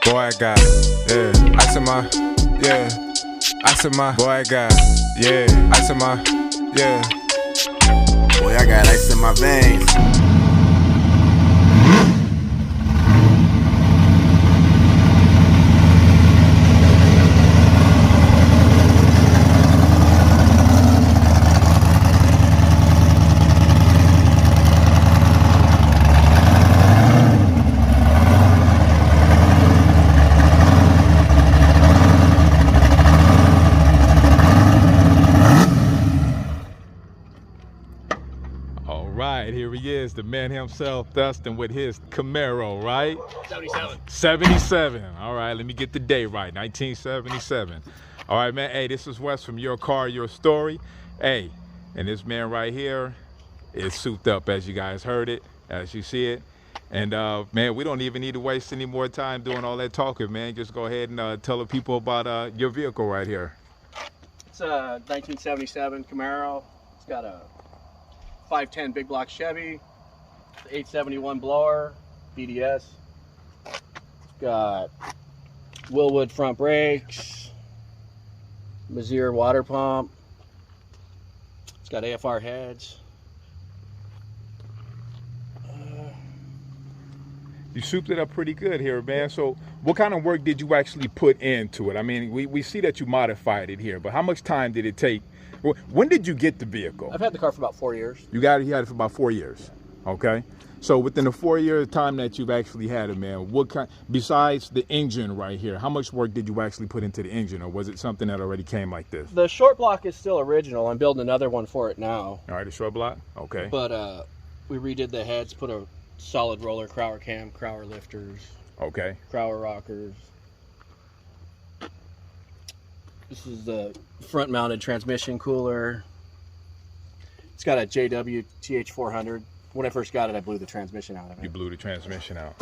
Boy, I got it. Yeah. Ice in my, yeah. Ice in my, boy, I got it. Yeah. Ice in my, yeah. Boy, I got ice in my veins. All right, here he is, the man himself, Dustin, with his Camaro, right? 77. 77. All right, let me get the day right. 1977. All right, man. Hey, this is Wes from Your Car, Your Story. Hey, and this man right here is souped up, as you guys heard it, as you see it. And man, we don't even need to waste any more time doing all that talking, man. Just go ahead and tell the people about your vehicle right here. It's a 1977 Camaro. It's got a 510 big block Chevy, 871 blower, BDS. It's got Willwood front brakes, Mazir water pump. It's got AFR heads. You souped it up pretty good here, man. So what kind of work did you actually put into it? I mean, we see that you modified it here, but how much time did it take? When did you get the vehicle? I've had the car for about 4 years. You had it for about 4 years. Okay. So within the 4 year time that you've actually had it, man, what kind, besides the engine right here, how much work did you actually put into the engine, or was it something that already came like this? The short block is still original. I'm building another one for it now. All right, the short block? Okay. But we redid the heads, put a solid roller Crower cam, Crower lifters, Okay. Crower rockers. This is the front mounted transmission cooler. It's got a JW TH400. When I first got it, I blew the transmission out of it. You blew the transmission out.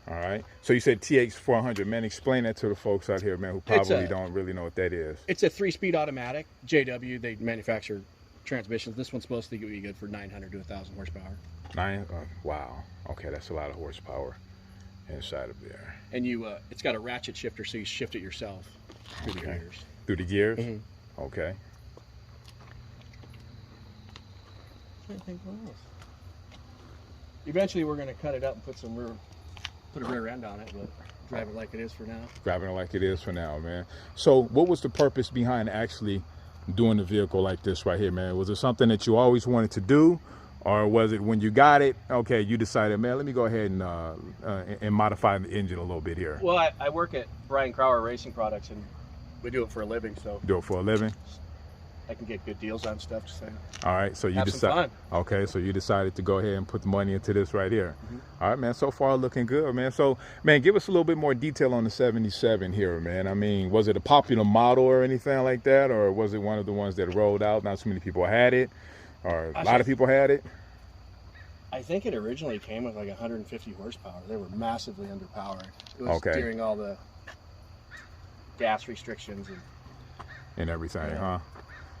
All right. So you said TH400. Man, explain that to the folks out here, man, who probably don't really know what that is. It's a 3-speed automatic. JW, they manufacture transmissions. This one's supposed to be good for 900 to 1,000 horsepower. Wow. Okay, that's a lot of horsepower inside of there. And it's got a ratchet shifter, so you shift it yourself through the gears. Through the gears? Mm-hmm. Okay. I think what else. Eventually, we're going to cut it up and put a rear end on it, but drive it like it is for now. Driving it like it is for now, man. So what was the purpose behind actually doing the vehicle like this right here, man? Was it something that you always wanted to do? Or was it when you got it, okay, you decided, man, let me go ahead and modify the engine a little bit here? Well, I work at Brian Crower Racing Products, and we do it for a living, so Do it for a living? I can get good deals on stuff. So All right, so you have some decided. fun. Okay, so you decided to go ahead and put the money into this right here. All right, man. So far, looking good, man. So, man, give us a little bit more detail on the 77 here, man. I mean, was it a popular model or anything like that, or was it one of the ones that rolled out? Not so many people had it, or a lot of people had it. I think it originally came with like 150 horsepower. They were massively underpowered. It was during all the gas restrictions and everything, Yeah. huh?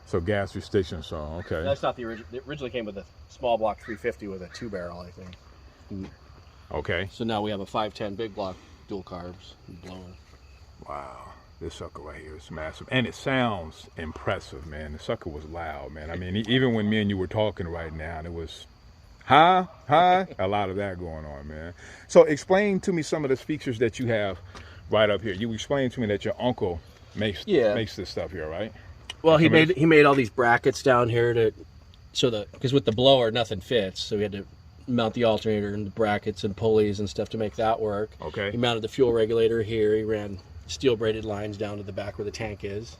So gas restrictions. So okay. That's not the original. It originally came with a small block 350 with a 2-barrel, I think. Okay. So now we have a 510 big block dual carbs and blower. Wow, this sucker right here is massive, and it sounds impressive, man. The sucker was loud, man. I mean, even when me and you were talking right now, it was a lot of that going on, man. So explain to me some of the features that you have right up here. You explained to me that your uncle makes this stuff here, right? Well, he made all these brackets down here because with the blower nothing fits, so we had to mount the alternator and the brackets and pulleys and stuff to make that work. Okay. He mounted the fuel regulator here. He ran steel braided lines down to the back where the tank is.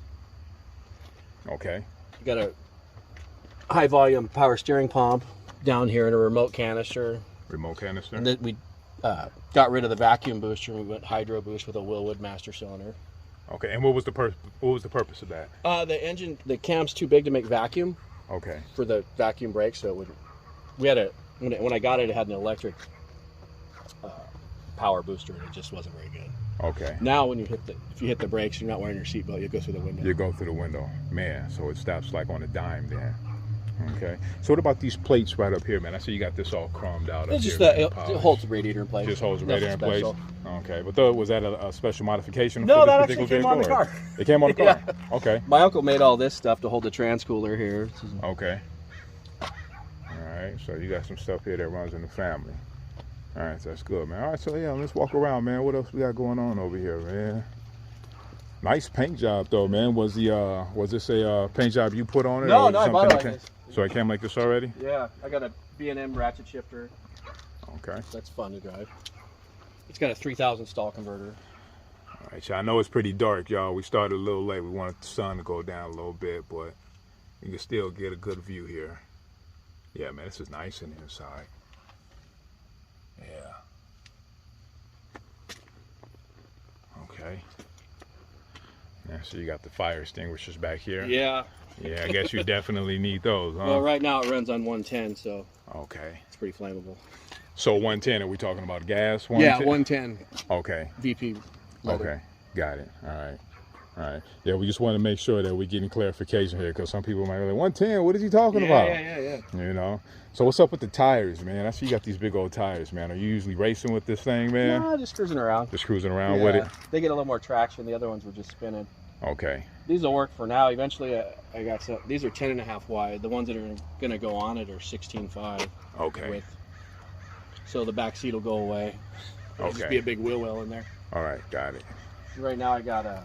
Okay. You got a high volume power steering pump down here in a remote canister. Remote canister. And then we got rid of the vacuum booster and we went hydro boost with a Willwood master cylinder. Okay, and what was the purpose of that? The cam's too big to make vacuum. Okay. For the vacuum brake, so when I got it, it had an electric power booster, and it just wasn't very good. Okay. Now, if you hit the brakes, you're not wearing your seatbelt, you go through the window. You go through the window, man. So it stops like on a dime then. Okay. So what about these plates right up here, man? I see you got this all chromed out. It's up just here, that it polished. holds the radiator in place. Just holds the radiator in Nothing place. special. Okay. But was that a special modification No, for this that particular actually came vehicle? on the or- car. It came on the car. Yeah. Okay. My uncle made all this stuff to hold the transcooler here. Okay. All right. So you got some stuff here that runs in the family. All right. So that's good, man. All right. So yeah, let's walk around, man. What else we got going on over here, man? Nice paint job, though, man. Was this a paint job you put on it? No, or no, I something bought it that like came- this. So it came like this already? Yeah, I got a B&M ratchet shifter. Okay. That's fun to drive. It's got a 3000 stall converter. All right, y'all. I know it's pretty dark, y'all. We started a little late. We wanted the sun to go down a little bit, but you can still get a good view here. Yeah, man, this is nice in the inside. Yeah. Okay. Yeah, so you got the fire extinguishers back here. Yeah. Yeah, I guess you definitely need those, huh? Well, right now it runs on 110, so Okay. it's pretty flammable. So 110, are we talking about gas? Yeah, 110? 110 Okay. VP. leather. Okay, got it. All right. All right. Yeah, we just want to make sure that we're getting clarification here because some people might be like, 110, what is he talking about? Yeah. You know? So what's up with the tires, man? I see you got these big old tires, man. Are you usually racing with this thing, man? No, just cruising around. Just cruising around with it? They get a little more traction. The other ones were just spinning. Okay. These will work for now. Eventually, I got some. These are 10.5 wide. The ones that are going to go on it are 16.5 Okay. width. So the back seat will go away. It'll just Okay. be a big wheel well in there. All right, got it. Right now, I got a.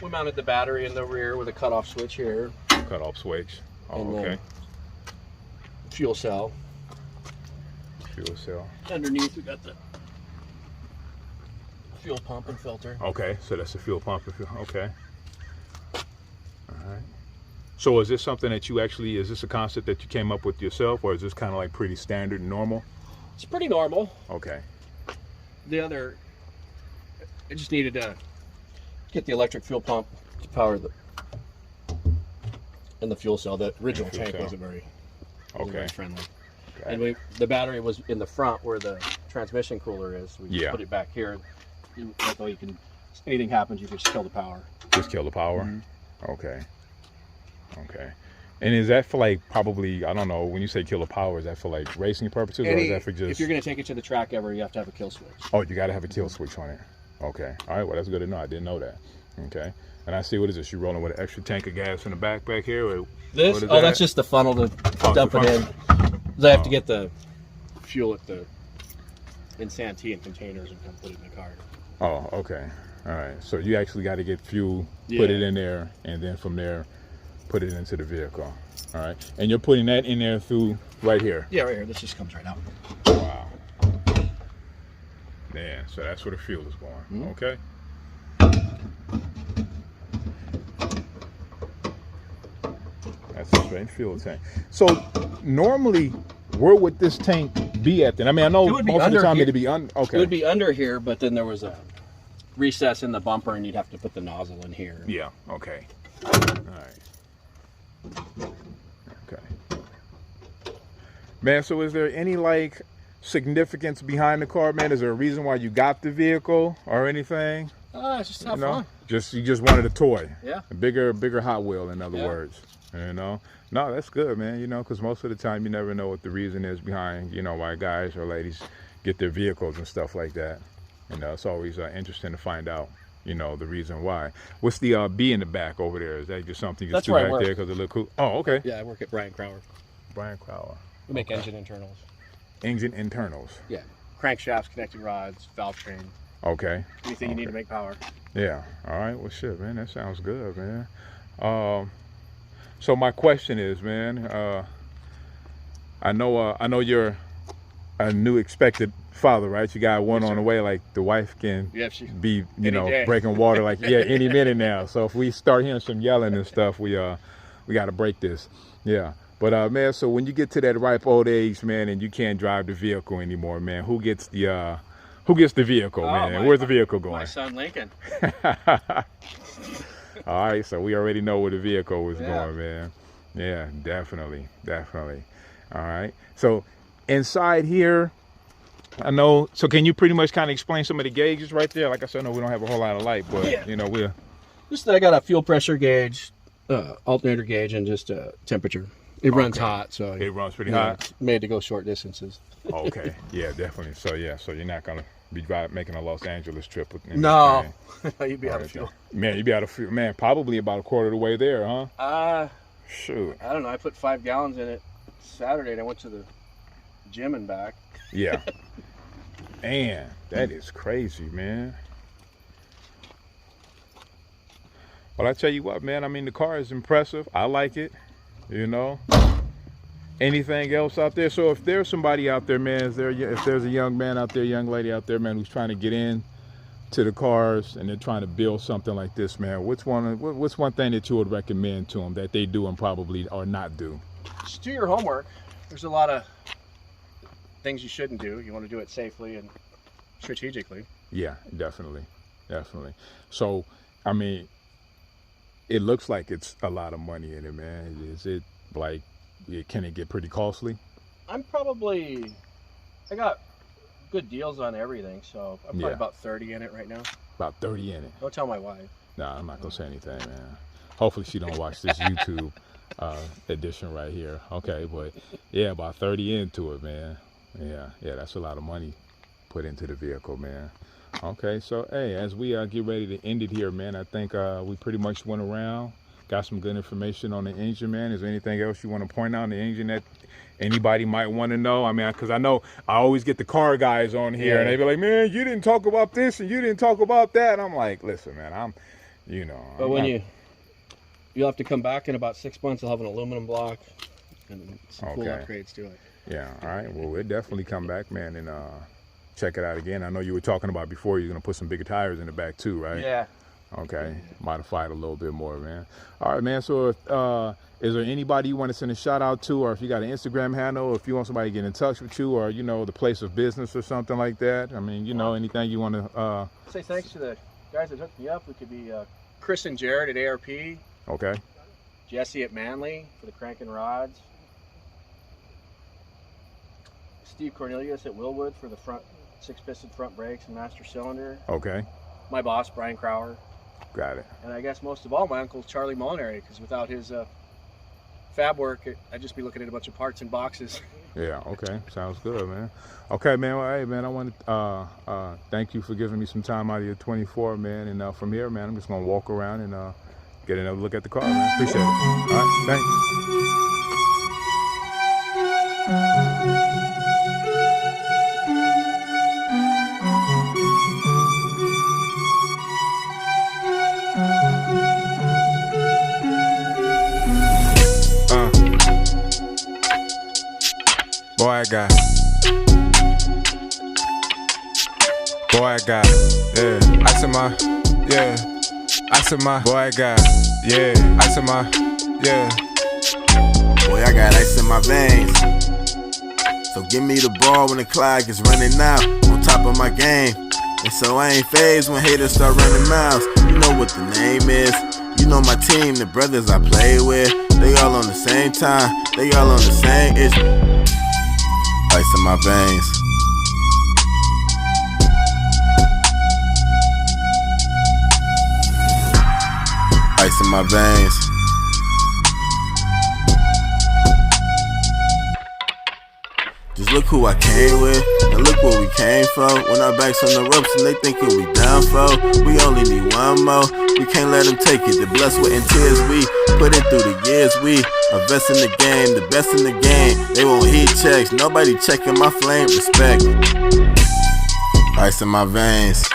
We mounted the battery in the rear with a cutoff switch here. Cut off switch. Oh, And then- okay. Fuel cell. Fuel cell. Underneath, we got the fuel pump and filter. Okay, so that's the fuel pump. Okay. All right. So is this something that you actually, is this a concept that you came up with yourself, or is this kind of like pretty standard and normal? It's pretty normal. Okay. The other, I just needed to get the electric fuel pump to power the and the fuel cell. The original Fuel tank cell. wasn't very Okay. friendly. Okay. And the battery was in the front where the transmission cooler is. We just Yeah. put it back here. That way you can, anything happens, you can just kill the power. Just kill the power? Mm-hmm. Okay. Okay. And is that for like probably, I don't know, when you say kill the power, is that for like racing purposes or is that for just... If you're going to take it to the track ever, you have to have a kill switch. Oh, you got to have a kill switch on it. Okay. All right. Well, that's good to know. I didn't know that. Okay. And I see, what is this? You rolling with an extra tank of gas in the back here? Or This? what is Oh, that? that's just the funnel to dump the it in. funnel. 'Cause I have to get the fuel at the in Santee in containers and come put it in the car. Oh, okay. All right. So you actually got to get fuel, put Yeah. it in there, and then from there, put it into the vehicle. All right. And you're putting that in there through right here. Yeah, right here. This just comes right out. Wow. Yeah. So that's where the fuel is going. Mhm. Okay. That's a straight fuel tank. So normally, where would this tank be at then? I mean, I know It would be most of the under time here. it'd be okay. It would be under here, but then there was a recess in the bumper, and you'd have to put the nozzle in here. Yeah. Okay. All right. Okay. Man, so is there any like significance behind the car, man? Is there a reason why you got the vehicle or anything? Just have You know, fun. you just wanted a toy. Yeah. A bigger Hot Wheel, in other Yeah. words. You know, no, that's good, man. You know, because most of the time you never know what the reason is behind, you know, why guys or ladies get their vehicles and stuff like that. You know, it's always interesting to find out, you know, the reason why. What's the B in the back over there? Is that just something you just That's threw where I back work. there because it look cool? Oh, okay. Yeah, I work at Brian Crowder. Brian Crowder. We make engine internals. Engine internals. Yeah. Crankshafts, connecting rods, valve train, Okay. anything you need to make power. Yeah. All right. Well, shit, man. That sounds good, man. So my question is, man. I know you're a new expected father, right? You got one Yes, on sir. the way. Like the wife can Yeah, she. be, you Any know, day. breaking water. Like any minute now. So if we start hearing some yelling and stuff, we got to break this. Yeah. But man, so when you get to that ripe old age, man, and you can't drive the vehicle anymore, man, who gets the vehicle, man? Where's the vehicle going? My son Lincoln. All right, so we already know where the vehicle was Yeah. going, man. Yeah, definitely. All right. So inside here, I know. So can you pretty much kind of explain some of the gauges right there? Like I said, no, we don't have a whole lot of light, but Yeah. you know, we're Just I got a fuel pressure gauge, alternator gauge, and just temperature. It runs Okay. hot, so it runs pretty yeah, hot. it's made to go short distances. Okay, yeah, definitely. So yeah, so you're not gonna be making a Los Angeles trip with No, you'd be out of fuel. Man, you'd be out of fuel. Man, probably about a quarter of the way there, huh? Shoot. I don't know. I put 5 gallons in it Saturday, and I went to the gym and back. Yeah. Man, that is crazy, man. But I tell you what, man, I mean, the car is impressive. I like it, you know. Anything else out there? So if there's somebody out there, man, if there's a young man out there, young lady out there, man, who's trying to get in to the cars and they're trying to build something like this, man, what's one thing that you would recommend to them that they do and probably or not do? Just do your homework. There's a lot of things you shouldn't do. You want to do it safely and strategically. Yeah, definitely. So, I mean, it looks like it's a lot of money in it, man. Is it like, can it get pretty costly? I got good deals on everything, so I'm probably about 30 in it right now. About 30 in it. Don't tell my wife. Nah, I'm not gonna say anything, man. Hopefully she don't watch this YouTube edition right here. Okay, but yeah, about 30 into it, man. Yeah, that's a lot of money put into the vehicle, man. Okay, so hey, as we get ready to end it here, man, I think we pretty much went around, got some good information on the engine, man. Is there anything else you want to point out on the engine that anybody might want to know? I mean, because I know I always get the car guys on here, and they be like, man, you didn't talk about this and you didn't talk about that. And I'm like, listen, man, But you'll have to come back in about 6 months. I'll have an aluminum block and some cool upgrades to it. Yeah, all right. Well, we'll definitely come back, man, and check it out again. I know you were talking about before you're going to put some bigger tires in the back too, right? Yeah. Okay. Modify it a little bit more, man. All right, man. So is there anybody you want to send a shout out to, or if you got an Instagram handle, or if you want somebody to get in touch with you, or, the place of business or something like that? I mean, anything you want to... Say thanks to the guys that hooked me up. We could be Chris and Jared at ARP. Okay. Jesse at Manley for the crank and rods. Steve Cornelius at Willwood for the front 6-piston front brakes and master cylinder. Okay. My boss, Brian Crowder. Got it. And I guess most of all, my uncle's Charlie Molinary, because without his fab work, I'd just be looking at a bunch of parts and boxes. Yeah, okay. Sounds good, man. Okay, man. Well, hey, man, I want to thank you for giving me some time out of your 24, man. And from here, man, I'm just going to walk around and get another look at the car, man. Appreciate it. All right, thanks. Boy, I got ice in my, ice in my, boy, I got, ice in my, Boy, I got ice in my veins. So give me the ball when the clock is running out. On top of my game. And so I ain't phased when haters start running mouths. You know what the name is. You know my team, the brothers I play with. They all on the same time. They all on the same issue. Ice in my veins. Ice in my veins. Just look who I came with, and look what we came for. When our backs on the ropes and they thinking we down for. We only need one more, we can't let them take it. The blood, sweat, and tears we put in through the years. We invest in the game, the best in the game. They won't heat checks, nobody checking my flame. Respect. Ice in my veins.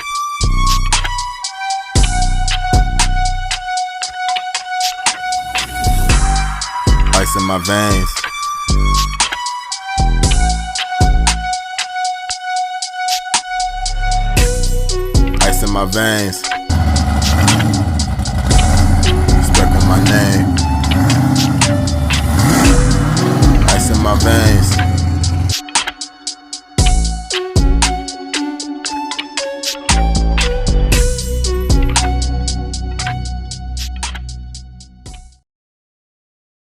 Ice in my veins. Ice in my veins. Respect on my name. Ice in my veins.